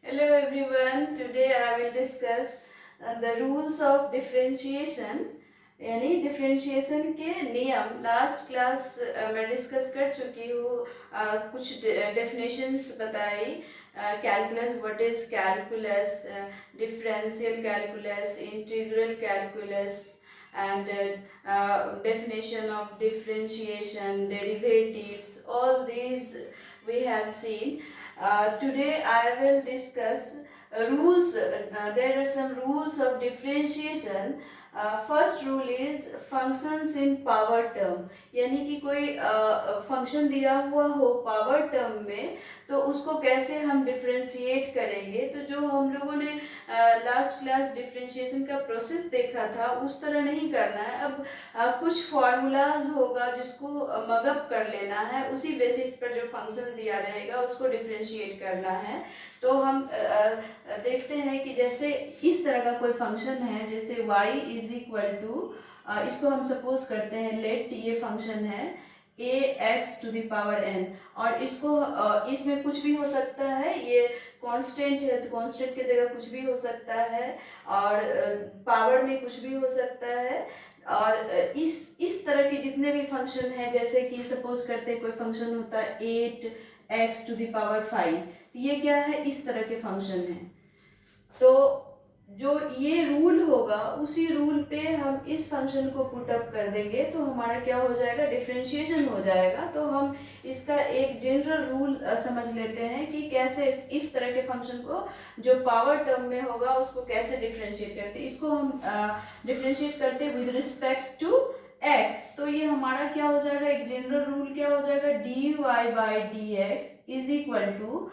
Hello everyone. Today I will discuss the rules of differentiation. यानी differentiation के नियम last class मैं discuss कर चुकी हूँ। कुछ डेफिनेशंस बताई। Calculus, what is calculus, differential calculus, integral calculus, and definition of differentiation, derivatives, all these we have seen. Today I will discuss rules. There are some rules of differentiation. First rule is functions in power term, यानी कि कोई function दिया हुआ हो power term में तो उसको कैसे हम डिफ्रेंशिएट करेंगे। तो जो हम लोगों ने लास्ट क्लास डिफ्रेंशिएशन का प्रोसेस देखा था उस तरह नहीं करना है। अब कुछ फॉर्मूलाज होगा जिसको मगअप कर लेना है, उसी बेसिस पर जो फंक्शन दिया रहेगा उसको डिफ्रेंशिएट करना है। तो हम देखते हैं कि जैसे इस तरह का कोई फंक्शन है, जैसे y इज इक्वल टू, इसको हम सपोज करते हैं लेट ये फंक्शन है a x to the power n, और इसको इसमें कुछ भी हो सकता है, ये कांस्टेंट है तो कांस्टेंट की जगह कुछ भी हो सकता है, और पावर में कुछ भी हो सकता है। और इस तरह के जितने भी फंक्शन हैं, जैसे कि सपोज करते हैं कोई फंक्शन होता है 8x टू द पावर 5, तो ये क्या है, इस तरह के फंक्शन है। तो जो ये रूल होगा उसी रूल पे हम इस फंक्शन को पुट अप कर देंगे तो हमारा क्या हो जाएगा, डिफरेंशिएशन हो जाएगा। तो हम इसका एक जनरल रूल समझ लेते हैं कि कैसे इस तरह के फंक्शन को जो पावर टर्म में होगा उसको कैसे डिफरेंशिएट करते हैं। इसको हम डिफरेंशिएट करते हैं विद रिस्पेक्ट टू x। तो ये हमारा क्या हो जाएगा, एक जनरल रूल क्या हो जाएगा, dy by d x is equal to,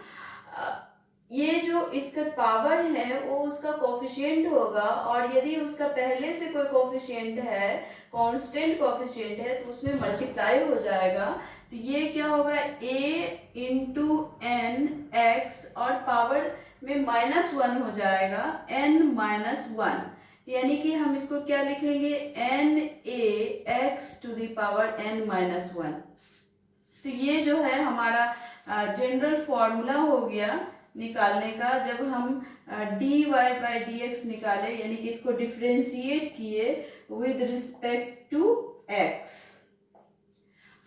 ये जो इसका पावर है वो उसका कोफिशिएंट होगा, और यदि उसका पहले से कोई कोफिशिएंट है, कांस्टेंट कोफिशिएंट है, तो उसमें मल्टीप्लाई हो जाएगा। तो ये क्या होगा, a इंटू एन एक्स, और पावर में -1 हो जाएगा n -1, यानी कि हम इसको क्या लिखेंगे, n a x to the power n -1। तो ये जो है हमारा जनरल फॉर्मूला हो गया निकालने का। जब हम dy बाई डी एक्स निकाले, यानी कि इसको डिफ्रेंशिएट किए विद रिस्पेक्ट टू x।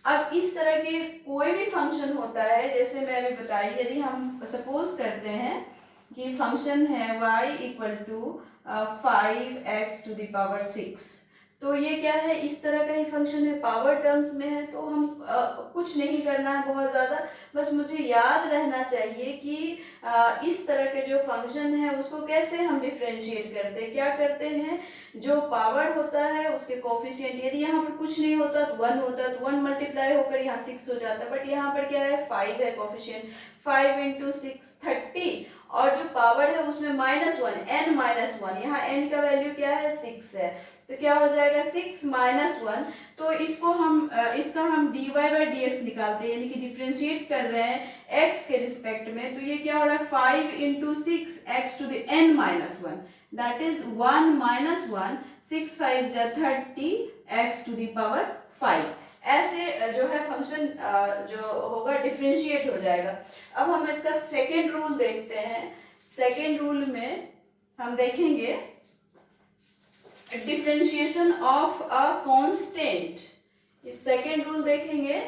अब इस तरह के कोई भी फंक्शन होता है, जैसे मैं अभी बताई, यदि हम सपोज करते हैं कि फंक्शन है y equal to 5x to the power 6, तो ये क्या है, इस तरह का ही फंक्शन है, पावर टर्म्स में है। तो हम कुछ नहीं करना है बहुत ज़्यादा, बस मुझे याद रहना चाहिए कि इस तरह के जो फंक्शन है उसको कैसे हम डिफ्रेंशिएट करते हैं। क्या करते हैं, जो पावर होता है उसके कोफिशिएंट, यदि यहाँ पर कुछ नहीं होता तो 1 होता, तो 1 मल्टीप्लाई होकर यहाँ 6 हो जाता, बट यहाँ पर क्या है, 5 है कोफिशिएंट, 5 इंटू 6 30, और जो पावर है उसमें -1 n -1, यहाँ n का वैल्यू क्या है, 6 है, तो क्या हो जाएगा 6 -1। तो इसको हम इसका हम dy बाई डी एक्स निकालते हैं, यानी कि डिफ्रेंशिएट कर रहे हैं x के रिस्पेक्ट में। तो ये क्या हो रहा है, 5 into 6 x to the n -1, that is 1 -1, 6 5 जा 30 x टू द पावर 5। ऐसे जो है फंक्शन जो होगा डिफ्रेंशिएट हो जाएगा। अब हम इसका सेकेंड रूल देखते हैं। सेकेंड रूल में हम देखेंगे डिफ्रेंशिएशन ऑफ अ कांस्टेंट। इस सेकेंड रूल देखेंगे,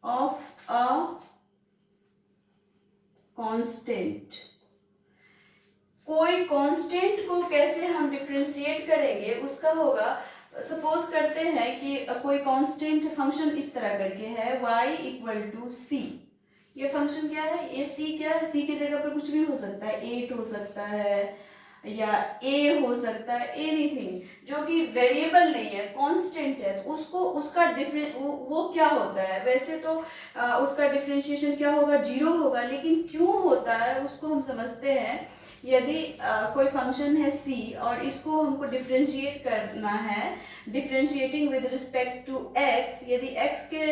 ऑफ अ कांस्टेंट। कोई कांस्टेंट को कैसे हम डिफ्रेंशिएट करेंगे उसका होगा, सपोज करते हैं कि कोई कांस्टेंट फंक्शन इस तरह करके है y इक्वल टू सी। ये फंक्शन क्या है, ये c क्या है, c की जगह पर कुछ भी हो सकता है, 8 हो सकता है या a हो सकता है, एनीथिंग जो कि वेरिएबल नहीं है, कांस्टेंट है, तो उसको उसका वो क्या होता है, वैसे तो उसका डिफरेंशिएशन क्या होगा, 0 होगा, लेकिन क्यों होता है उसको हम समझते हैं यदि कोई फंक्शन है c और इसको हमको डिफ्रेंशिएट करना है, differentiating with respect to x, यदि x के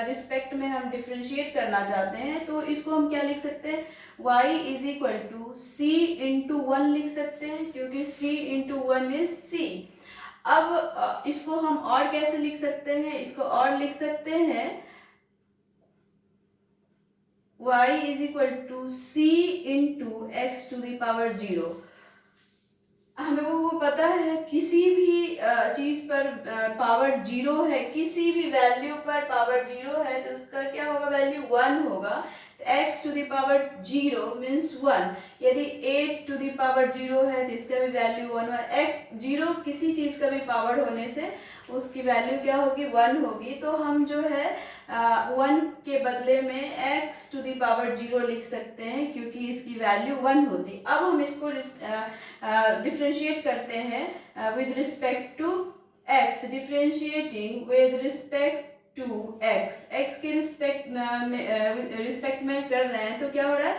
रिस्पेक्ट में हम डिफ्रेंशिएट करना चाहते हैं तो इसको हम क्या लिख सकते हैं, y is equal to c into 1 लिख सकते हैं, क्योंकि c इंटू 1 इज c। अब इसको हम और कैसे लिख सकते हैं, इसको और लिख सकते हैं y is equal to c into x to the power 0। हम लोगों को पता है किसी भी चीज पर पावर 0 है, किसी भी वैल्यू पर पावर 0 है तो उसका क्या होगा, वैल्यू 1 होगा। x to the power 0 means 1, यदि 8 टू द पावर 0 है तो इसका भी वैल्यू 1 है। 0 किसी चीज का भी पावर होने से उसकी वैल्यू क्या होगी, 1 होगी। तो हम जो है 1 के बदले में x टू द पावर 0 लिख सकते हैं, क्योंकि इसकी वैल्यू 1 होती। अब हम इसको डिफ्रेंशिएट करते हैं with respect to x, differentiating with respect to x के रिस्पेक्ट में कर रहे हैं तो क्या हो रहा है,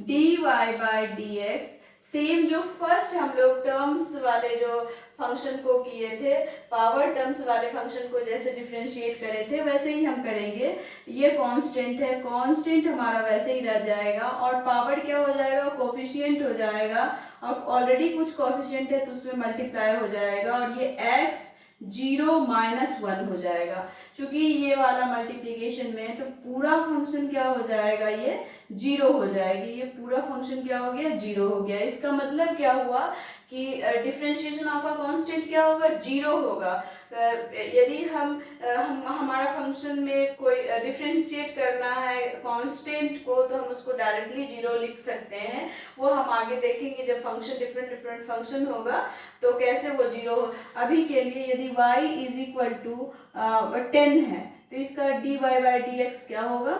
dy बाय dx, सेम जो फर्स्ट हम लोग टर्म्स वाले जो फंक्शन को किए थे, पावर टर्म्स वाले फंक्शन को जैसे डिफरेंशिएट करे थे वैसे ही हम करेंगे। ये कांस्टेंट है, कांस्टेंट हमारा वैसे ही रह जाएगा और पावर क्या हो जाएगा, कोफिशिएंट हो जाएगा। अब ऑलरेडी कुछ कोफिशिएंट है तो उसमें मल्टीप्लाई हो जाएगा और ये x 0 माइनस 1 हो जाएगा। क्योंकि ये वाला मल्टीप्लिकेशन में है तो पूरा फंक्शन क्या हो जाएगा, ये 0 हो जाएगी। ये पूरा फंक्शन क्या हो गया, 0 हो गया। इसका मतलब क्या हुआ कि डिफरेंशिएशन ऑफ अ कांस्टेंट क्या होगा, 0 होगा। यदि हमारा फंक्शन में कोई डिफरेंशिएट करना है कांस्टेंट को तो हम उसको डायरेक्टली 0 लिख सकते हैं। वो हम आगे देखेंगे जब फंक्शन डिफरेंट फंक्शन होगा तो कैसे वो 0 हो। अभी के लिए यदि y इज इक्वल टू 10 है तो इसका dy बाई dx क्या होगा,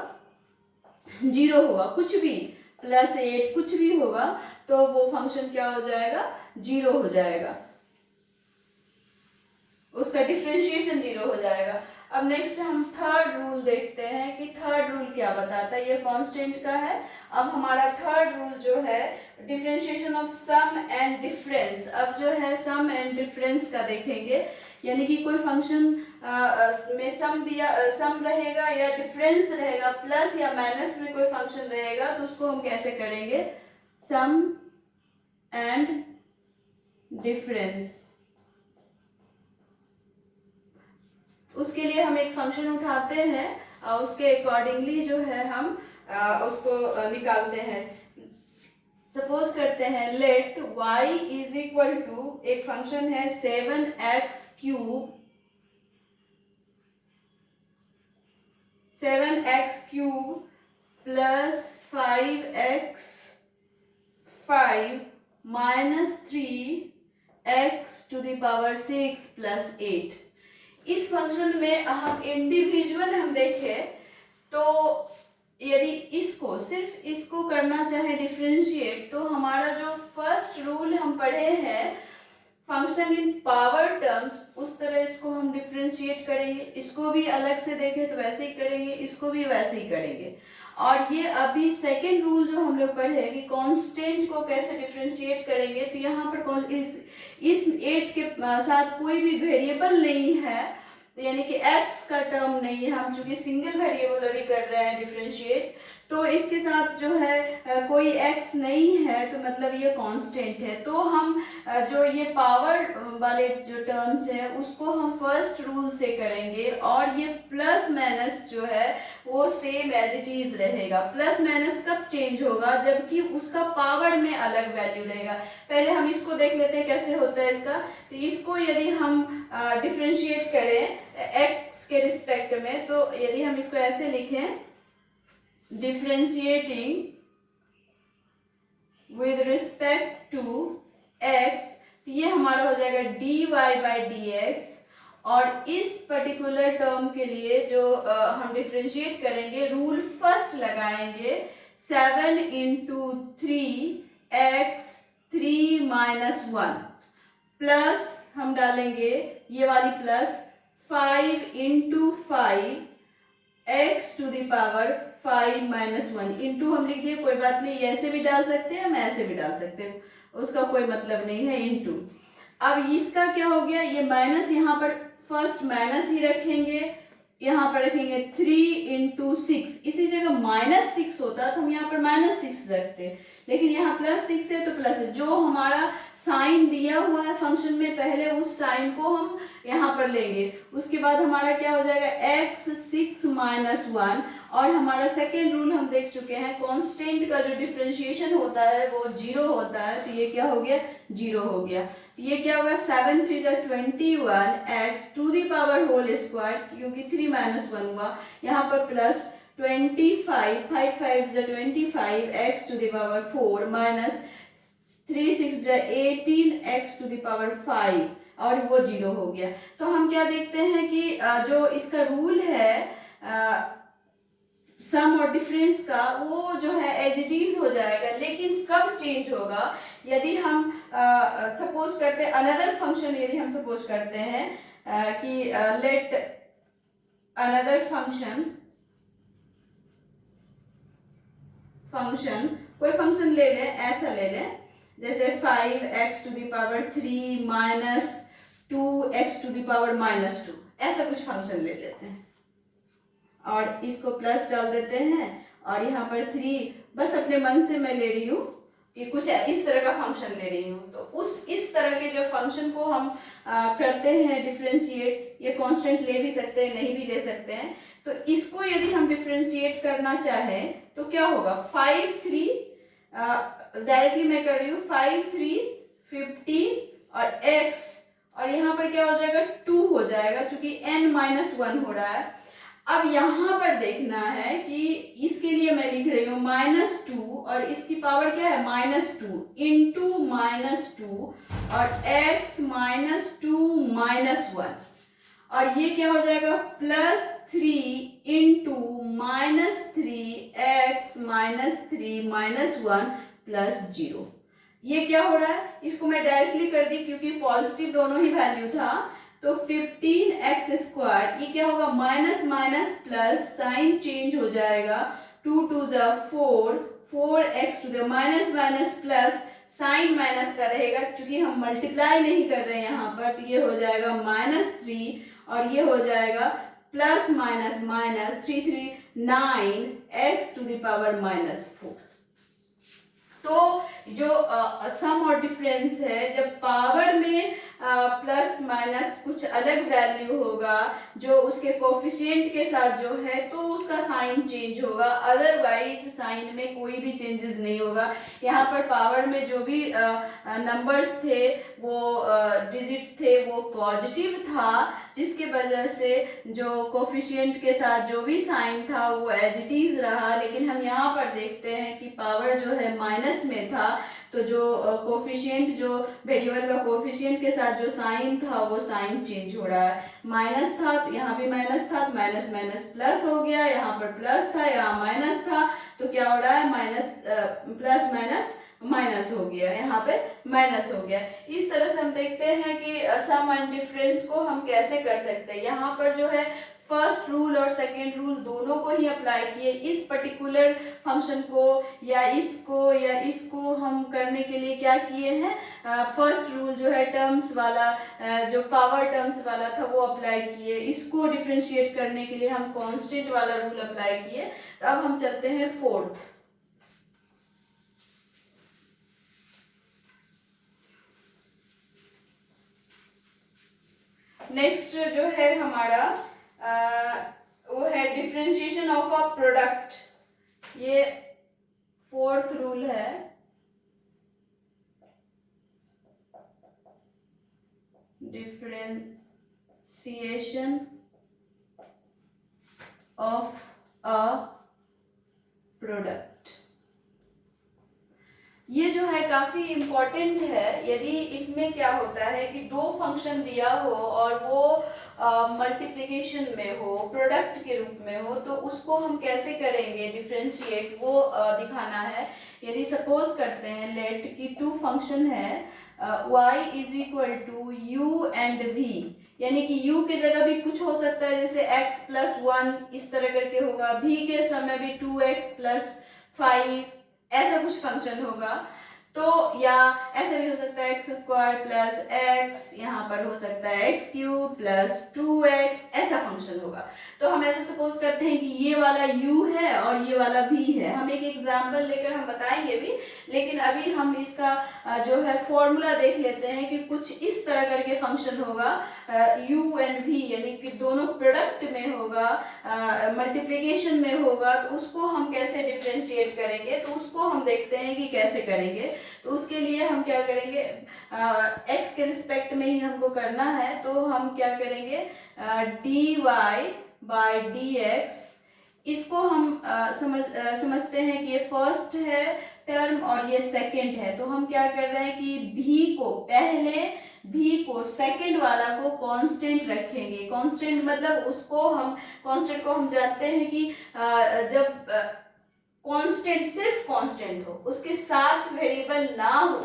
0 होगा। कुछ भी +8 कुछ भी होगा तो वो फंक्शन क्या हो जाएगा, 0 हो जाएगा, उसका डिफरेंशिएशन 0 हो जाएगा। अब नेक्स्ट हम थर्ड रूल देखते हैं कि थर्ड रूल क्या बताता है। ये कांस्टेंट का है। अब हमारा थर्ड रूल जो है differentiation of sum and difference. अब जो है सम एंड डिफरेंस का देखेंगे, यानी कि कोई फंक्शन में सम रहेगा या डिफरेंस रहेगा, प्लस या माइनस में कोई फंक्शन रहेगा तो उसको हम कैसे करेंगे, सम एंड डिफरेंस। उसके लिए हम एक फंक्शन उठाते हैं, उसके अकॉर्डिंगली जो है हम उसको निकालते हैं। सपोज करते हैं let y is equal to, एक फंक्शन है 7x cube, 7x cube plus 5x 5 minus 3x to the power 6 plus 8। इस फंक्शन में हम इंडिविजुअल हम देखें तो यदि इसको सिर्फ इसको करना चाहे डिफरेंशिएट तो हमारा जो फर्स्ट रूल हम पढ़े हैं फंक्शन इन पावर टर्म्स, उस तरह इसको हम डिफरेंशिएट करेंगे। इसको भी अलग से देखें तो वैसे ही करेंगे, इसको भी वैसे ही करेंगे। और ये अभी सेकेंड रूल जो हम लोग पढ़े कि कांस्टेंट को कैसे डिफरेंशिएट करेंगे, तो यहाँ पर इस 8 के साथ कोई भी वेरिएबल नहीं है, तो यानी कि x का टर्म नहीं है। हम चूंकि सिंगल वेरिएबल अभी कर रहे हैं डिफरेंशिएट, तो इसके साथ जो है कोई x नहीं है तो मतलब ये कांस्टेंट है। तो हम जो ये पावर वाले जो टर्म्स है उसको हम फर्स्ट रूल से करेंगे और ये प्लस माइनस जो है वो सेम एज इट इज रहेगा। प्लस माइनस कब चेंज होगा, जबकि उसका पावर में अलग वैल्यू रहेगा। पहले हम इसको देख लेते हैं कैसे होता है इसका। तो इसको यदि हम डिफरेंशिएट करें x के रिस्पेक्ट में, तो यदि हम इसको ऐसे लिखें differentiating with respect to x, तो ये हमारा हो जाएगा dy बाई dx। और इस पर्टिकुलर टर्म के लिए जो हम डिफरेंशिएट करेंगे रूल फर्स्ट लगाएंगे 7 इंटू 3x 3 माइनस 1 प्लस हम डालेंगे ये वाली plus 5 into 5 x to the power 5 minus 1 into हम लिख दिए, कोई बात नहीं, ऐसे भी डाल सकते हैं हम ऐसे भी डाल सकते हैं, उसका कोई मतलब नहीं है, इनटू। अब इसका क्या हो गया, ये माइनस, यहाँ पर फर्स्ट माइनस ही रखेंगे, यहाँ पर रखेंगे 3 × 6, इसी जगह -6 होता तो हम यहाँ पर -6 रखते, लेकिन यहाँ +6 है तो प्लस है। जो हमारा साइन दिया हुआ है फंक्शन में पहले उस साइन को हम यहाँ पर लेंगे, उसके बाद हमारा क्या हो जाएगा x6 - 1। और हमारा सेकेंड रूल हम देख चुके हैं, कांस्टेंट का जो डिफरेंशिएशन होता है वो 0 होता है, तो ये क्या हो गया 0 हो गया। ये क्या होगा 7 × 3 = 21 x², क्योंकि 3 - 1 हुआ, यहाँ पर प्लस 25, 5 × 5 = 25 x⁴ माइनस 3 × 6 = 18 x⁵ और वो 0 हो गया। तो हम क्या देखते हैं कि जो इसका रूल है सम और डिफरेंस का, वो जो है एज इट इज हो जाएगा, लेकिन कब चेंज होगा, यदि हम सपोज करते हैं अनदर फंक्शन, यदि हम सपोज करते हैं कि लेट अनदर फंक्शन कोई फंक्शन ले लें, ऐसा ले लें जैसे 5x⁵ माइनस 2x⁻², ऐसा कुछ फंक्शन ले लेते हैं और इसको प्लस डाल देते हैं, और यहाँ पर 3 बस अपने मन से मैं ले रही हूँ कि कुछ इस तरह का फंक्शन ले रही हूँ। तो इस तरह के जो फंक्शन को हम करते हैं डिफरेंशिएट, ये कांस्टेंट ले भी सकते हैं, नहीं भी ले सकते हैं। तो इसको यदि हम डिफरेंशिएट करना चाहें तो क्या होगा 5 3 डायरेक्टली मैं कर रही हूँ 5 3 15 और x, और यहाँ पर क्या हो जाएगा 2 हो जाएगा, क्योंकि n-1 हो रहा है। अब यहाँ पर देखना है कि इसके लिए मैं लिख रही हूँ -2 और इसकी पावर क्या है -2 इंटू -2 और x -2 -1, और ये क्या हो जाएगा +3 इंटू -3x -3 -1 +0। ये क्या हो रहा है, इसको मैं डायरेक्टली कर दी क्योंकि पॉजिटिव दोनों ही वैल्यू था, तो 15x², ये क्या होगा minus minus plus, sign change हो जाएगा, 2 × 2 = 4, 4x⁴ minus minus plus, sign minus का रहेगा क्योंकि हम मल्टीप्लाई नहीं कर रहे हैं यहाँ पर, तो ये हो जाएगा -3 और ये हो जाएगा प्लस माइनस माइनस 3 3 9 x⁻⁻4। तो जो सम और डिफरेंस है, जब पावर में प्लस माइनस कुछ अलग वैल्यू होगा जो उसके कोफिशिएंट के साथ जो है, तो उसका साइन चेंज होगा, अदरवाइज साइन में कोई भी चेंजेस नहीं होगा। यहाँ पर पावर में जो भी नंबर्स थे, वो डिजिट थे, वो पॉजिटिव था, जिसके वजह से जो कोफिशिएंट के साथ जो भी साइन था वो एज इट इज रहा। लेकिन हम यहाँ पर देखते हैं कि पावर जो है माइनस में था, तो जो कोफिशिएंट, जो वेरिएबल का कोफिशिएंट के साथ जो साइन था वो साइन चेंज हो रहा है। माइनस था तो यहाँ भी माइनस था, तो माइनस माइनस प्लस हो गया, यहाँ पर प्लस था, यहाँ माइनस था, तो क्या हो रहा है माइनस प्लस माइनस माइनस हो गया, यहाँ पे माइनस हो गया। इस तरह से हम देखते हैं कि सम एंड डिफरेंस को हम कैसे कर सकते हैं। यहाँ पर जो है फर्स्ट रूल और सेकेंड रूल दोनों को ही अप्लाई किए, इस पर्टिकुलर फंक्शन को या इसको हम करने के लिए क्या किए हैं, फर्स्ट रूल जो है टर्म्स वाला, जो पावर टर्म्स वाला था वो अप्लाई किए, इसको डिफरेंशिएट करने के लिए हम कांस्टेंट वाला रूल अप्लाई किए। तो अब हम चलते हैं फोर्थ। नेक्स्ट जो है हमारा वो है डिफरेंशिएशन ऑफ अ प्रोडक्ट, ये फोर्थ रूल है। डिफरेंशिएशन ऑफ अ प्रोडक्ट, ये जो है काफी इम्पोर्टेंट है। यदि इसमें क्या होता है कि दो फंक्शन दिया हो और वो मल्टीप्लिकेशन में हो, प्रोडक्ट के रूप में हो, तो उसको हम कैसे करेंगे डिफरेंशिएट, वो दिखाना है। यदि सपोज करते हैं लेट कि टू फंक्शन है y = u एंड v, यानी कि u के जगह भी कुछ हो सकता है, जैसे x + 1 इस तरह करके होगा, v के समय भी 2x + 5 ऐसा कुछ फंक्शन होगा। तो या ऐसा भी हो सकता है एक्स स्क्वायर प्लस एक्स, यहाँ पर हो सकता है एक्स क्यूब प्लस 2x, ऐसा फंक्शन होगा। तो हम ऐसा सपोज करते हैं कि ये वाला u है और ये वाला v है। हम एक एग्जांपल लेकर हम बताएंगे भी, लेकिन अभी हम इसका जो है फॉर्मूला देख लेते हैं कि कुछ इस तरह करके फंक्शन होगा u एंड v, यानी कि दोनों प्रोडक्ट में होगा, मल्टीप्लिकेशन में होगा, तो उसको हम कैसे डिफ्रेंशिएट करेंगे, तो उसको हम देखते हैं कि कैसे करेंगे। तो उसके लिए हम क्या करेंगे, x के रिस्पेक्ट में ही हमको करना है, तो हम क्या करेंगे dy बाय dx, इसको हम समझते हैं कि ये फर्स्ट है टर्म और ये सेकंड है। तो हम क्या कर रहे हैं कि v को पहले v को सेकंड वाला को कांस्टेंट रखेंगे। कांस्टेंट मतलब उसको हम कांस्टेंट को हम जानते हैं कि जब कांस्टेंट सिर्फ कांस्टेंट हो, उसके साथ वेरिएबल ना हो,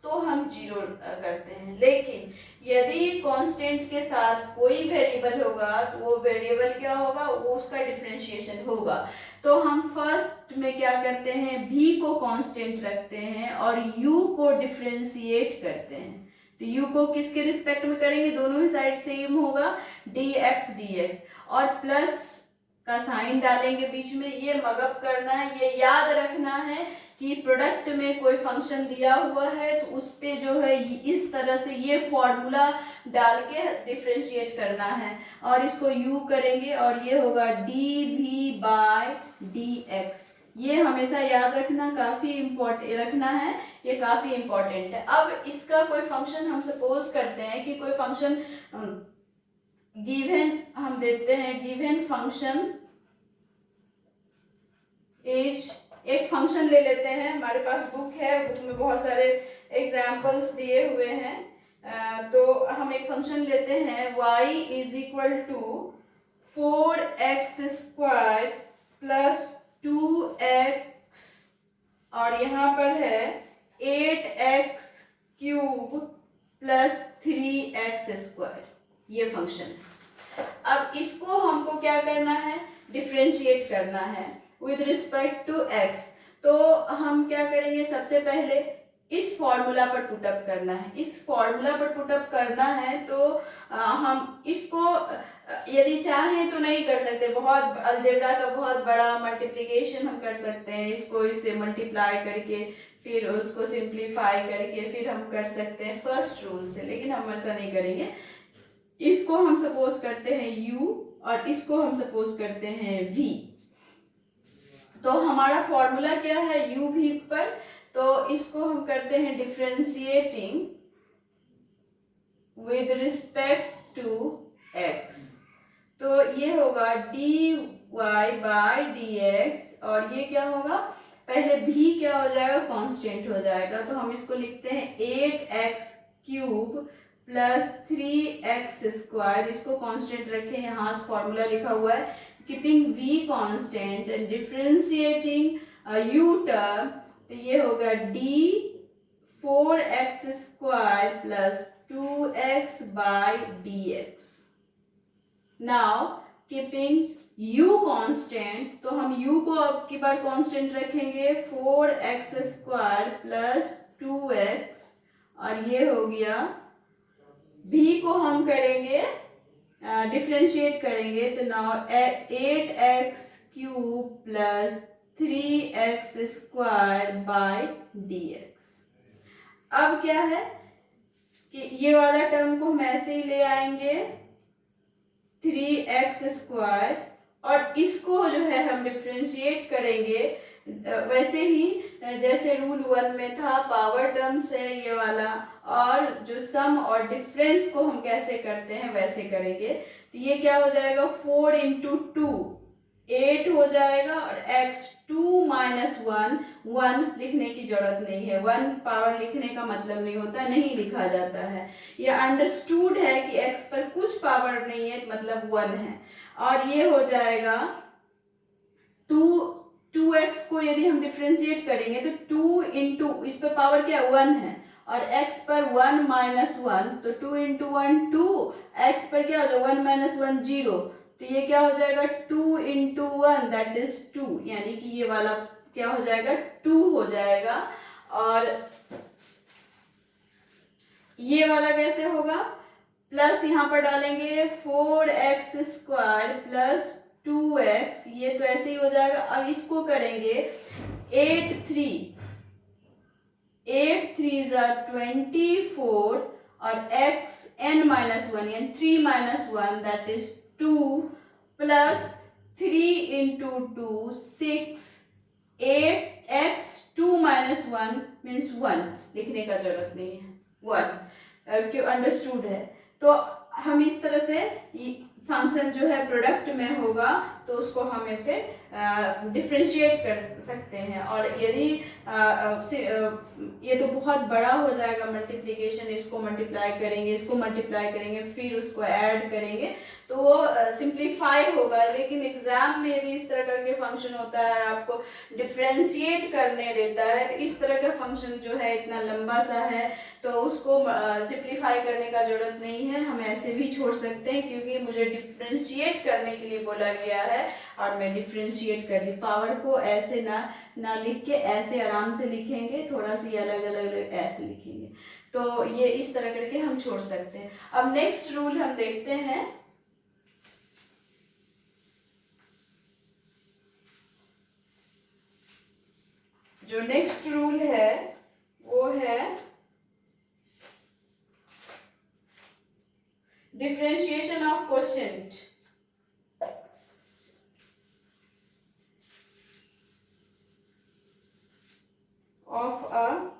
तो हम जीरो करते हैं। लेकिन यदि कांस्टेंट के साथ कोई वेरिएबल होगा तो वो वेरिएबल क्या होगा, वो उसका डिफरेंशिएशन होगा। तो हम फर्स्ट में क्या करते हैं, v को कांस्टेंट रखते हैं और u को डिफरेंशिएट करते हैं। तो u को किसके रिस्पेक्ट में करेंगे, दोनों ही साइड सेम होगा, dx और प्लस का साइन डालेंगे बीच में। ये मगअप करना है, ये याद रखना है कि प्रोडक्ट में कोई फंक्शन दिया हुआ है तो उस पे जो है इस तरह से ये फॉर्मूला डाल के डिफरेंशिएट करना है, और इसको u करेंगे और ये होगा dv बाय dx। ये हमेशा याद रखना, काफी इम्पोर्टेंट रखना है, ये काफी इम्पोर्टेंट है। अब इसका कोई फंक्शन हम सपोज करते हैं कि कोई फंक्शन गिवन हम देते हैं, गिवन फंक्शन इज, एक फंक्शन ले लेते हैं, हमारे पास बुक है, बुक में बहुत सारे एग्जाम्पल्स दिए हुए हैं। तो हम एक फंक्शन लेते हैं y is equal to 4x square plus 2x और यहाँ पर है 8x cube plus 3x square, ये फंक्शन है। अब इसको हमको क्या करना है, डिफरेंशिएट करना है विद रिस्पेक्ट टू x। तो हम क्या करेंगे, सबसे पहले इस फॉर्मूला पर पुटअप करना है। इस फॉर्मूला पर पुटअप करना है तो हम इसको यदि चाहें तो नहीं कर सकते, बहुत अलजेब्रा का बहुत बड़ा मल्टीप्लिकेशन हम कर सकते हैं, इसको इससे मल्टीप्लाई करके फिर उसको सिंप्लीफाई करके फिर हम कर सकते हैं फर्स्ट रूल से, लेकिन हम ऐसा नहीं करेंगे। इसको हम सपोज करते हैं u और इसको हम सपोज करते हैं v। तो हमारा फॉर्मूला क्या है u v पर, तो इसको हम करते हैं differentiating with respect to x। तो ये होगा dy बाय dx और ये क्या होगा, पहले v क्या हो जाएगा, कांस्टेंट हो जाएगा। तो हम इसको लिखते हैं 8x cube plus 3x square, इसको कांस्टेंट रखें, यहाँ फॉर्मूला लिखा हुआ है, keeping v constant and differentiating u term, तो ये होगा d 4x square plus 2x by dx। Now keeping u constant, तो हम u को अब की बार कांस्टेंट रखेंगे 4x स्क्वायर प्लस 2x और ये हो गया, v को हम करेंगे डिफरेंशिएट करेंगे, तो now 8x cube plus 3x square by dx। अब क्या है कि ये वाला टर्म को हम ऐसे ही ले आएंगे 3x स्क्वायर और इसको जो है हम डिफरेंशिएट करेंगे वैसे ही जैसे रूल 1 में था, पावर टर्म्स है ये वाला, और जो सम और डिफरेंस को हम कैसे करते हैं वैसे करेंगे। तो ये क्या हो जाएगा, 4 इंटू 2 8 हो जाएगा और x 2 माइनस 1, 1 लिखने की जरूरत नहीं है, 1 पावर लिखने का मतलब नहीं होता, नहीं लिखा जाता है। ये अंडरस्टूड है कि x पर कुछ पावर नहीं है मतलब 1 है। और ये हो जाएगा 2x को यदि हम डिफरेंशिएट करेंगे तो 2 इंटू, इस पर पावर क्या 1 है और x पर 1 माइनस 1, तो 2 इंटू 1 2, x पर क्या हो जाएगा 1 माइनस 1 0, तो ये क्या हो जाएगा 2 इंटू 1 दैट इज 2, यानी कि ये वाला क्या हो जाएगा 2 हो जाएगा। और ये वाला कैसे होगा, प्लस यहाँ पर डालेंगे 4x² प्लस 2x, ये तो ऐसे ही हो जाएगा। अब इसको करेंगे 8 3 ज़ा 24 और xn-1 यानी 3 - 1 that is 2 plus 3 into 2 6 8x 2 - 1 means 1, लिखने का जरूरत नहीं है, 1 क्यों, अंडरस्टूड है। तो हम इस तरह से फंक्शन जो है प्रोडक्ट में होगा तो उसको हम ऐसे डिफ्रेंशिएट कर सकते हैं। और यदि ये तो बहुत बड़ा हो जाएगा मल्टीप्लिकेशन, इसको मल्टीप्लाई करेंगे, इसको मल्टीप्लाई करेंगे, फिर उसको ऐड करेंगे तो वो सिंप्लीफाई होगा। लेकिन एग्जाम में यदि इस तरह का फंक्शन होता है, आपको डिफ्रेंशिएट करने देता है, तो इस तरह का फंक्शन जो है इतना लंबा सा है तो उसको सिंप्लीफाई करने का जरूरत नहीं है, हम ऐसे भी छोड़ सकते हैं क्योंकि मुझे डिफ्रेंशिएट करने के लिए बोला गया है और मैं डिफ्रेंशिएट कर दी। पावर को ऐसे ना लिख के ऐसे आराम से लिखेंगे, थोड़ा सी अलग अलग ऐसे लिखेंगे, तो ये इस तरह करके हम छोड़ सकते हैं। अब नेक्स्ट रूल हम देखते हैं। जो नेक्स्ट रूल है वो है differentiation of quotient of a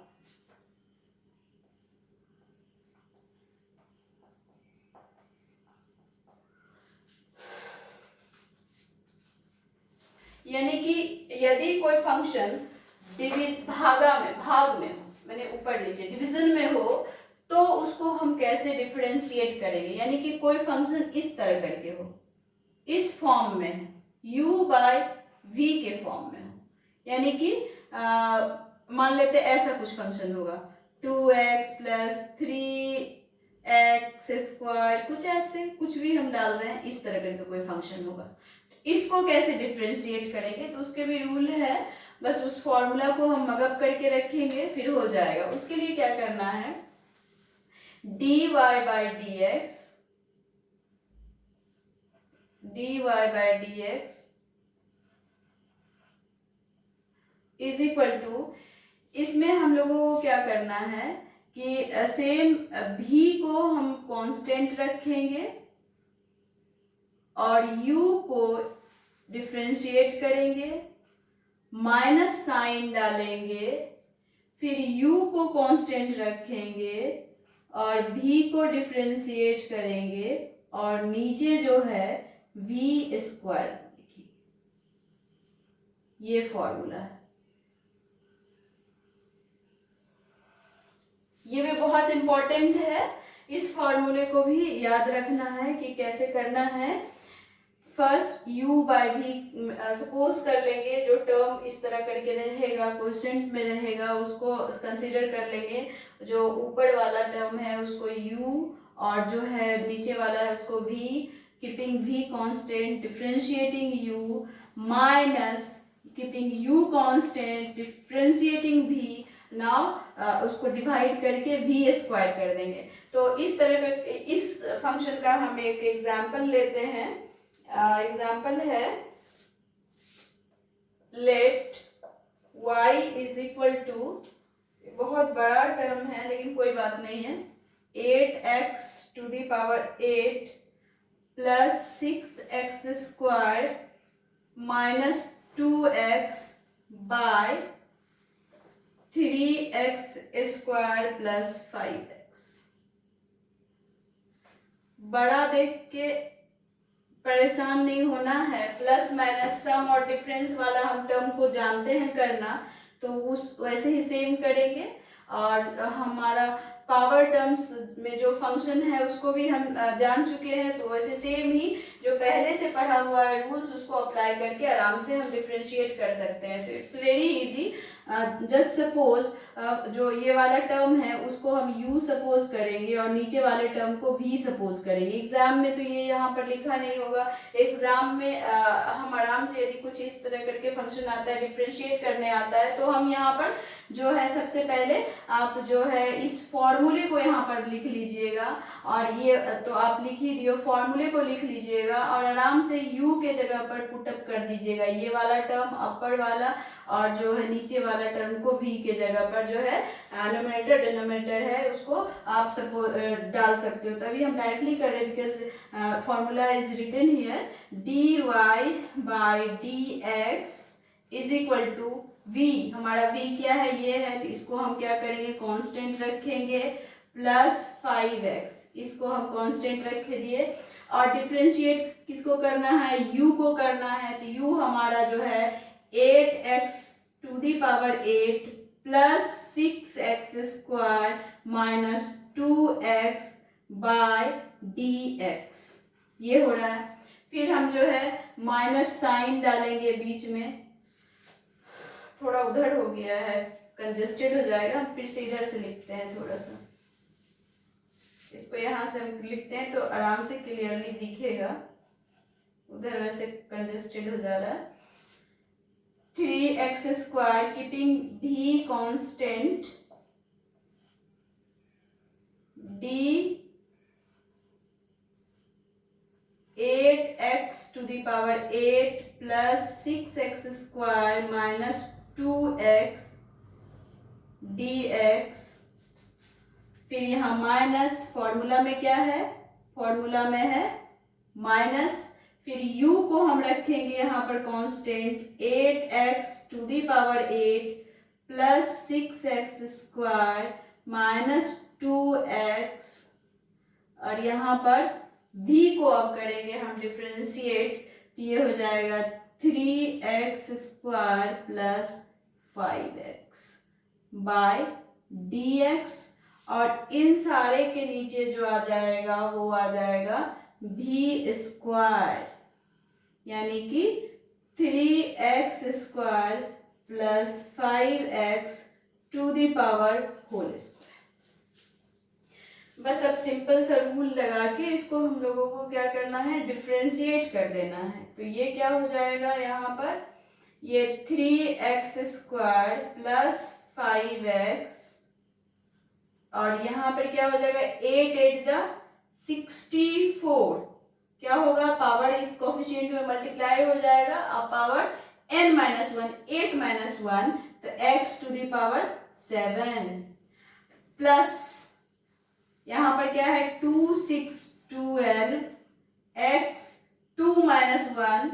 यानी कि यदि कोई फंक्शन भाग में मैंने ऊपर नीचे डिवीजन में हो तो उसको हम कैसे डिफरेंशिएट करेंगे। यानी कि कोई फंक्शन इस तरह करके हो, इस फॉर्म में u/v के फॉर्म में हो, यानी कि मान लेते ऐसा कुछ फंक्शन होगा 2x प्लस 3x², कुछ ऐसे कुछ भी हम डाल रहे हैं, इस तरह करके कोई फंक्शन होगा। इसको कैसे डिफरेंशिएट करेंगे तो उसके भी रूल है, बस उस फॉर्मूला को हम मगअप करके रखेंगे फिर हो जाएगा। उसके लिए क्या करना है, dy/dx इज इक्वल टू, इसमें हम लोगों को क्या करना है कि सेम v को हम कांस्टेंट रखेंगे और u को डिफरेंशिएट करेंगे, माइनस साइन डालेंगे, फिर u को कांस्टेंट रखेंगे और v को डिफरेंशिएट करेंगे और नीचे जो है v², ये फॉर्मूला है। ये भी बहुत इंपॉर्टेंट है, इस फॉर्मूले को भी याद रखना है कि कैसे करना है। फर्स्ट u/v सपोज कर लेंगे, जो टर्म इस तरह करके रहेगा क्वोशिएंट में रहेगा उसको कंसीडर कर लेंगे, जो ऊपर वाला टर्म है उसको u और जो है नीचे वाला है उसको v, keeping v constant, differentiating u minus keeping u constant, differentiating v, now उसको डिवाइड करके v² कर देंगे। तो इस तरह का इस फंक्शन का हम एक एग्जाम्पल लेते हैं। एग्जाम्पल है let y is equal to, बहुत बड़ा टर्म है लेकिन कोई बात नहीं है, 8x⁸ plus 6x² minus 2x bye 3x² plus 5x। बड़ा देख के परेशान नहीं होना है, प्लस माइनस सम और डिफरेंस वाला हम टर्म को जानते हैं करना, तो उस वैसे ही सेम करेंगे। और हमारा पावर टर्म्स में जो फंक्शन है उसको भी हम जान चुके हैं, तो वैसे सेम ही जो पहले से पढ़ा हुआ है रूल्स उसको अप्लाई करके आराम से हम डिफरेंशिएट कर सकते हैं। तो it's very easy. Just suppose जो ये वाला टर्म है उसको हम u सपोज करेंगे और नीचे वाले टर्म को v सपोज करेंगे। एग्जाम में तो ये यहाँ पर लिखा नहीं होगा। एग्जाम में हम आराम से यदि कुछ इस तरह करके फंक्शन आता है, डिफ्रेंशिएट करने आता है, तो हम यहाँ पर जो है सबसे पहले आप जो है इस फॉर्मूले को यहाँ पर लिख लीजिएगा। और ये तो आप लिख ही दियो, फॉर्मूले को लिख लीजिएगा और आराम से u के जगह पर पुटअप कर दीजिएगा। ये वाला टर्म अपर वाला और जो है नीचे वाला टर्म को v के जगह पर जो है न्यूमरेटर डिनोमिनेटर है उसको आप सपोज डाल सकते हो। तभी हम डायरेक्टली करें because formula is written here dy by dx is equal to v। हमारा v क्या है, ये है, तो इसको हम क्या करेंगे, कांस्टेंट रखेंगे, प्लस 5x इसको हम कांस्टेंट रख दिए। और डिफरेंशिएट किसको करना है, u को करना है, तो u हमारा जो है 8x to the power 8 plus 6x square minus 2x by dx ये हो रहा है। फिर हम जो है माइनस साइन डालेंगे बीच में, थोड़ा उधर हो गया है, कंजेस्टेड हो जाएगा, फिर से इधर से लिखते हैं थोड़ा सा, इसको यहाँ से हम लिखते हैं तो आराम से क्लियरली दिखेगा, उधर वैसे कंजेस्टेड हो जा रहा है। 3x square keeping v constant d 8x to the power 8 plus 6x square minus 2x dx। फिर यहाँ माइनस, फॉर्मूला में क्या है, फॉर्मूला में है माइनस, फिर u को हम रखेंगे यहाँ पर constant 8x to the power 8 plus 6x square minus 2x और यहाँ पर v को अब करेंगे हम डिफरेंशिएट, ये हो जाएगा 3x square plus 5x bye dx। और इन सारे के नीचे जो आ जाएगा वो आ जाएगा v स्क्वायर, यानी कि 3x square plus 5x to the power whole square. बस अब सिंपल सा रूल लगा के इसको हम लोगों को क्या करना है, डिफरेंशिएट कर देना है। तो ये क्या हो जाएगा, यहाँ पर ये 3x स्क्वायर प्लस 5x और यहाँ पर क्या हो जाएगा 8 8 जा 64, क्या होगा, पावर इस कोफिशिएंट में मल्टीप्लाई हो जाएगा, अब पावर n माइनस 1, 8 माइनस 1 तो x to the power 7 plus यहाँ पर क्या है 2 6 12 x 2 minus 1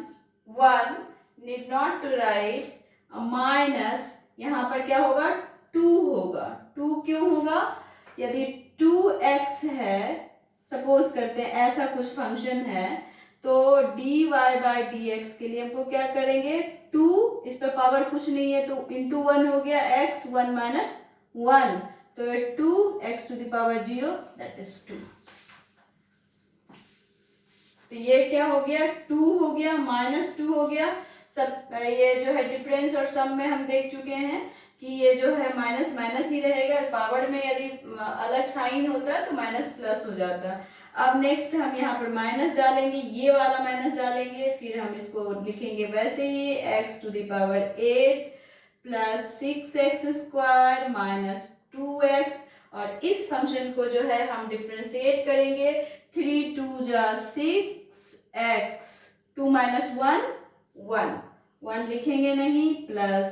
need not to write minus, यहाँ पर क्या होगा 2 होगा। 2 क्यों होगा, यदि 2x है, सपोज करते हैं ऐसा कुछ फंक्शन है, तो dy बाई dx के लिए हमको क्या करेंगे, 2 इस पे पावर कुछ नहीं है तो इंटू 1 हो गया, x 1 माइनस 1 तो 2x to the power 0 that is 2। तो ये क्या हो गया, 2 हो गया माइनस 2 हो गया। सब ये जो है डिफरेंस और सम में हम देख चुके हैं कि ये जो है माइनस माइनस ही रहेगा, पावर में यदि अलग साइन होता है तो माइनस प्लस हो जाता है। अब नेक्स्ट हम यहाँ पर माइनस डालेंगे, ये वाला माइनस डालेंगे, फिर हम इसको लिखेंगे वैसे ही x to the power 8 plus 6x square minus 2x और इस फंक्शन को जो है हम डिफरेंशिएट करेंगे, 3 2 जा 6x 2 माइनस 1 लिखेंगे नहीं, प्लस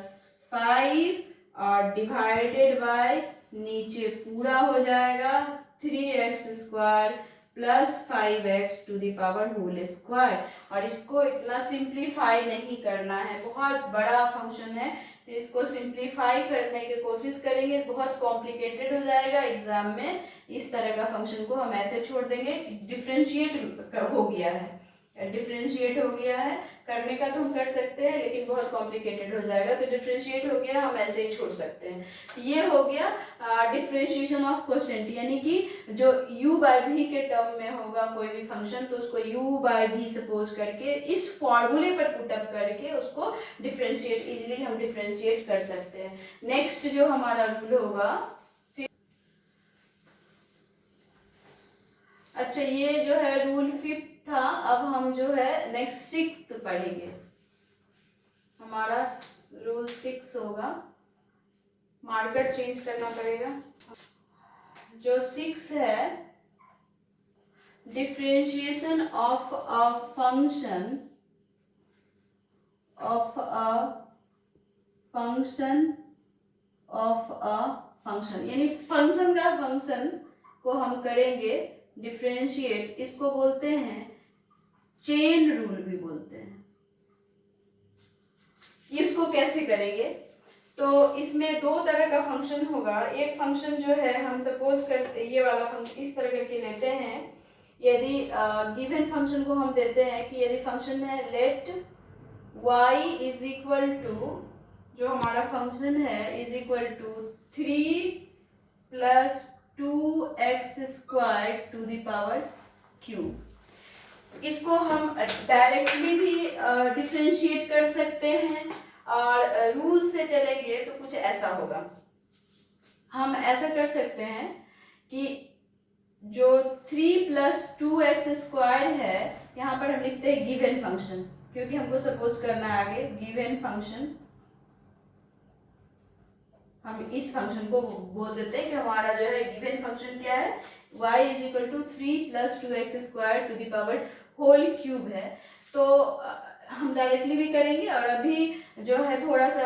5 और डिवाइडेड बाय नीचे पूरा हो जाएगा 3x square plus 5x to the power whole square. और इसको इतना सिंप्लीफाई नहीं करना है, बहुत बड़ा फंक्शन है तो इसको सिंप्लीफाई करने की कोशिश करेंगे, बहुत कॉम्प्लिकेटेड हो जाएगा। एग्जाम में इस तरह का फंक्शन को हम ऐसे छोड़ देंगे, डिफरेंशिएट हो गया है। डिफरेंशिएट हो गया है। करने का तो हम कर सकते हैं लेकिन बहुत कॉम्प्लिकेटेड हो जाएगा, तो डिफरेंशिएट हो गया, हम ऐसे ही छोड़ सकते हैं। ये हो गया डिफरेंशिएशन ऑफ क्वोशिएंट, यानी कि जो u बाय v के टर्म में होगा कोई भी फंक्शन, तो उसको u बाय v सपोज करके इस फॉर्मूले पर पुटअप करके उसको डिफरेंशिएट इजीली हम डिफरेंशिएट कर सकते हैं। नेक्स्ट जो हमारा रूल होगा, अच्छा ये जो है रूल 5 था। अब हम जो है नेक्स्ट 6th पढ़ेंगे। हमारा रूल 6 होगा, मार्कर चेंज करना पड़ेगा। जो 6 है, differentiation of a function of function, यानी फंक्शन का फंक्शन को हम करेंगे डिफरेंशिएट। इसको बोलते हैं चेन रूल भी बोलते हैं। इसको कैसे करेंगे, तो इसमें दो तरह का फंक्शन होगा। एक फंक्शन जो है हम सपोज करते, ये वाला फंक्शन इस तरह करके लेते हैं। यदि गिवन फंक्शन को हम देते हैं कि यदि फंक्शन है let y is equal to, जो हमारा फंक्शन है is equal to 3 plus 2x square to the power cube. इसको हम डायरेक्टली भी डिफरेंशिएट कर सकते हैं, और रूल से चलेंगे तो कुछ ऐसा होगा। हम ऐसा कर सकते हैं कि जो 3 प्लस 2x स्क्वायर है, यहाँ पर हम लिखते हैं गिवन फंक्शन, क्योंकि हमको सपोज करना है आगे गिवन फंक्शन। हम इस फंक्शन को बोल देते हैं कि हमारा जो है गिवन फंक्शन क्या है, y is equal to 3 plus 2x square to the power whole cube है। तो हम डायरेक्टली भी करेंगे, और अभी जो है थोड़ा सा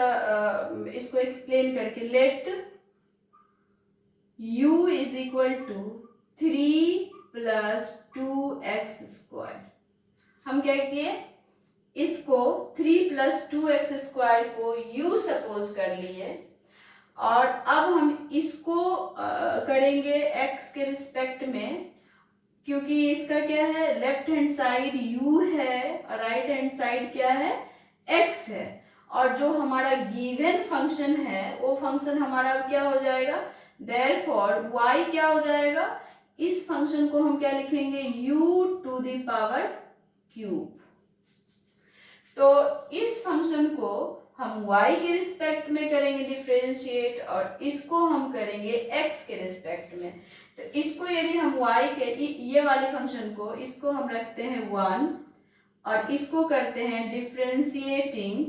इसको एक्सप्लेन करके, let u is equal to 3 plus 2x square. हम क्या किए, इसको 3 प्लस 2x स्क्वायर को u सपोज कर लिए, और अब हम इसको करेंगे x के रिस्पेक्ट में, क्योंकि इसका क्या है, लेफ्ट हैंड साइड u है और राइट हैंड साइड क्या है, x है। और जो हमारा गिवन फंक्शन है वो फंक्शन हमारा क्या हो जाएगा, देयरफॉर y क्या हो जाएगा, इस फंक्शन को हम क्या लिखेंगे, u to the power cube. तो इस फंक्शन को हम y के रिस्पेक्ट में करेंगे डिफरेंशिएट, और इसको हम करेंगे x के रिस्पेक्ट में। तो इसको यदि हम y के ये वाले फंक्शन को, इसको हम रखते हैं 1, और इसको करते हैं differentiating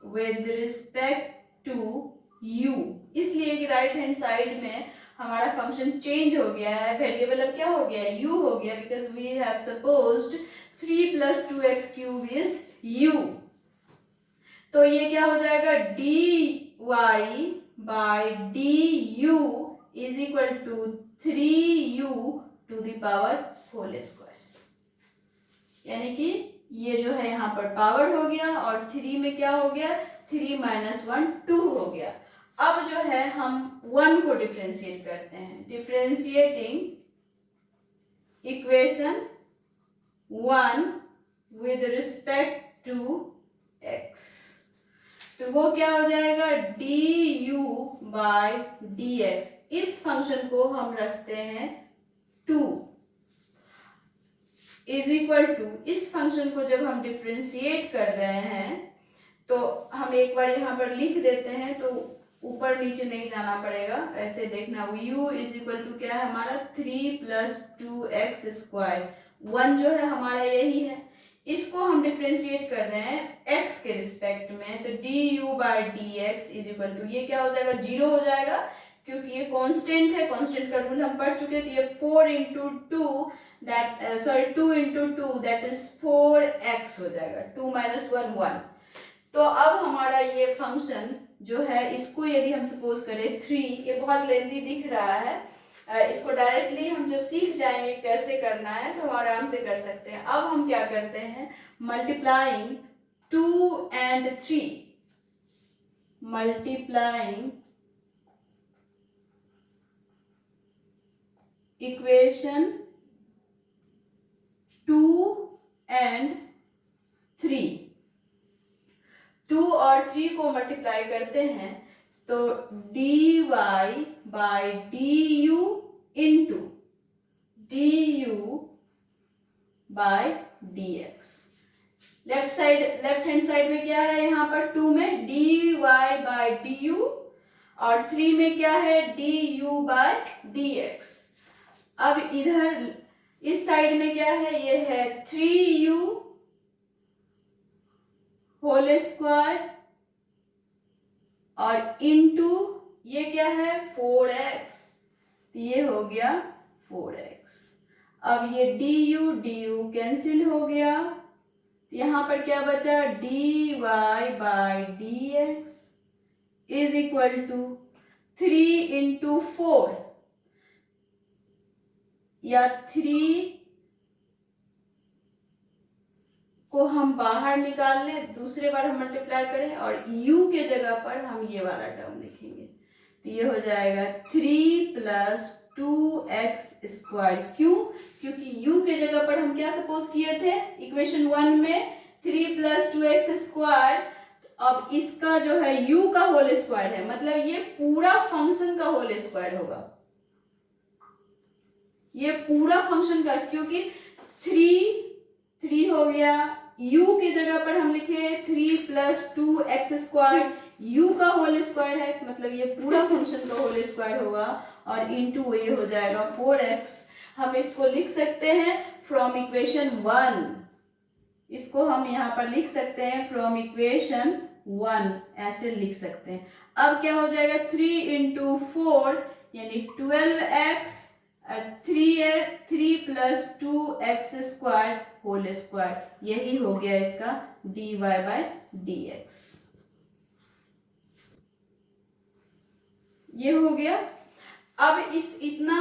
with respect to u, इसलिए कि राइट हैंड साइड में हमारा फंक्शन चेंज हो गया है, वेरिएबल अब क्या हो गया है, u हो गया, because we have supposed 3 plus 2x cube is u। तो ये क्या हो जाएगा, dy by du is equal to 3u to the power whole square, यानी कि ये जो है यहाँ पर पावर हो गया, और 3 में क्या हो गया, 3 माइनस 1 2 हो गया। अब जो है हम 1 को डिफरेंशिएट करते हैं, differentiating equation 1 with respect to x, तो वो क्या हो जाएगा, du बाय dx। इस फंक्शन को हम रखते हैं 2 इज इक्वल टू, इस फंक्शन को जब हम डिफरेंशिएट कर रहे हैं तो हम एक बार यहाँ पर लिख देते हैं, तो ऊपर नीचे नहीं जाना पड़ेगा, ऐसे देखना, u इज इक्वल टू क्या है हमारा, 3 प्लस 2x स्क्वायर, 1 जो है हमारा यही है, इसको हम डिफरेंशिएट कर रहे हैं x के रिस्पेक्ट में, तो du by dx is equal to, ये क्या हो जाएगा, 0 हो जाएगा, क्योंकि ये कांस्टेंट है, कांस्टेंट का रूल हम पढ़ चुके थे। ये 4 into 2 that, sorry 2 into 2 that is 4x हो जाएगा, 2 माइनस 1 1। तो अब हमारा ये फंक्शन जो है, इसको यदि हम सपोज करें 3, ये बहुत लेंथी दिख रहा है, इसको डायरेक्टली हम जब सीख जाएंगे कैसे करना है तो हम आराम से कर सकते हैं। अब हम क्या करते हैं, multiplying 2 and 3, multiplying equation and 3, 2 और 3 को मल्टीप्लाई करते हैं तो dy by du into du by dx। Left hand side में क्या है, यहाँ पर 2 में dy बाय du और 3 में क्या है du बाय dx। अब इधर इस साइड में क्या है, ये है 3u होल स्क्वायर और इनटू ये क्या है 4x, तो ये हो गया 4x। अब ये du कैंसिल हो गया, यहाँ पर क्या बचा dy by dx is equal to 3 into 4 या 3 को हम बाहर निकाल लें, दूसरे बार हम मल्टीप्लाई करें और u के जगह पर हम ये वाला टर्म लिखेंगे, तो ये हो जाएगा 3 प्लस 2x स्क्वायर। क्यों? क्योंकि u के जगह पर हम क्या सपोज किए थे इक्वेशन 1 में 3 प्लस 2x स्क्वायर, अब इसका जो है u का होल स्क्वायर है, मतलब ये पूरा फंक्शन का होल स्क्वायर होगा, ये पूरा फंक्शन का, क्योंकि 3 हो गया, u के जगह पर हम लिखे 3 प्लस 2x स्क्वायर, u का होल स्क्वायर है, मतलब ये पूरा फंक्शन का होल स्क्वायर होगा और इनटू ये हो जाएगा 4x। हम इसको लिख सकते हैं फ्रॉम इक्वेशन 1, इसको हम यहाँ पर लिख सकते हैं फ्रॉम इक्वेशन 1, ऐसे लिख सकते हैं। अब क्या हो जाएगा 3 इंटू 4 यानी 12x 3 plus 2x square whole square, यही हो गया इसका dy बाय dx। ये हो गया। अब इस इतना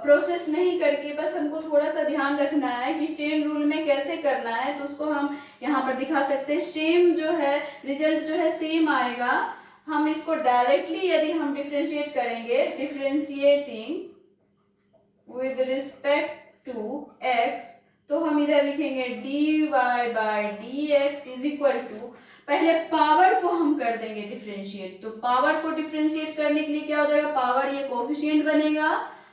प्रोसेस नहीं करके बस हमको थोड़ा सा ध्यान रखना है कि चेन रूल में कैसे करना है, तो उसको हम यहाँ पर दिखा सकते हैं। सेम जो है रिजल्ट जो है सेम आएगा। हम इसको डायरेक्टली यदि हम डिफरेंशिएट करेंगे, differentiating with respect to x, तो हम इधर लिखेंगे dy by dx is equal to, पहले पावर को हम कर देंगे डिफरेंशिएट, तो पावर को डिफरेंशिएट करने के लिए क्या हो जाएगा, पावर ये कोफिशिएंट बनेगा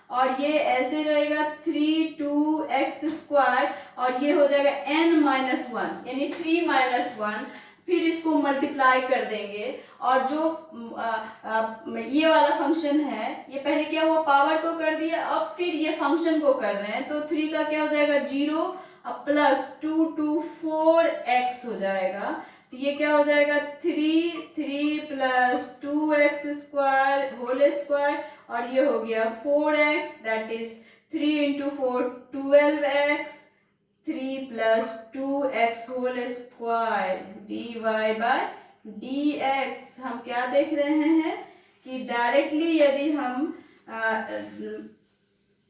और ये ऐसे रहेगा 3 2x स्क्वायर और ये हो जाएगा n-1 यानी 3-1, फिर इसको मल्टीप्लाई कर देंगे और जो ये वाला फंक्शन है, ये पहले क्या हुआ पावर को कर दिया, अब फिर ये फंक्शन को कर रहे हैं, तो 3 का क्या हो जाएगा 0 अब प्लस 2 4x हो जाएगा, तो ये क्या हो जाएगा 3 plus 2x square whole square और ये हो गया 4x, that is 3 into 4 12x, 3 plus 2x whole square dy by dx। हम क्या देख रहे हैं कि डायरेक्टली यदि हम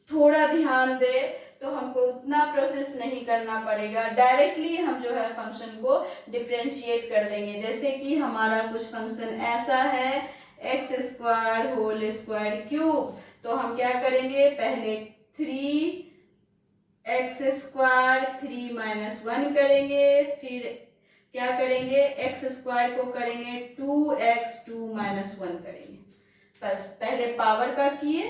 थोड़ा ध्यान दें तो हमको उतना प्रोसेस नहीं करना पड़ेगा, डायरेक्टली हम जो है फंक्शन को डिफरेंशिएट कर देंगे। जैसे कि हमारा कुछ फंक्शन ऐसा है x square whole square cube, तो हम क्या करेंगे पहले 3x स्क्वायर 3-1 करेंगे, फिर क्या करेंगे x स्क्वायर को करेंगे 2x 2-1 करेंगे। बस पहले पावर का किए,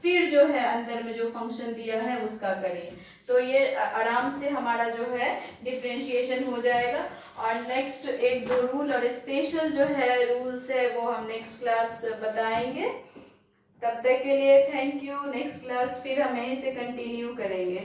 फिर जो है अंदर में जो फंक्शन दिया है उसका करिए, तो ये आराम से हमारा जो है डिफरेंशिएशन हो जाएगा। और नेक्स्ट 1-2 रूल और स्पेशल जो है रूल्स है वो हम नेक्स्ट क्लास बताएंगे। तब तक के लिए थैंक यू। नेक्स्ट क्लास फिर हम यहीं से कंटिन्यू करेंगे।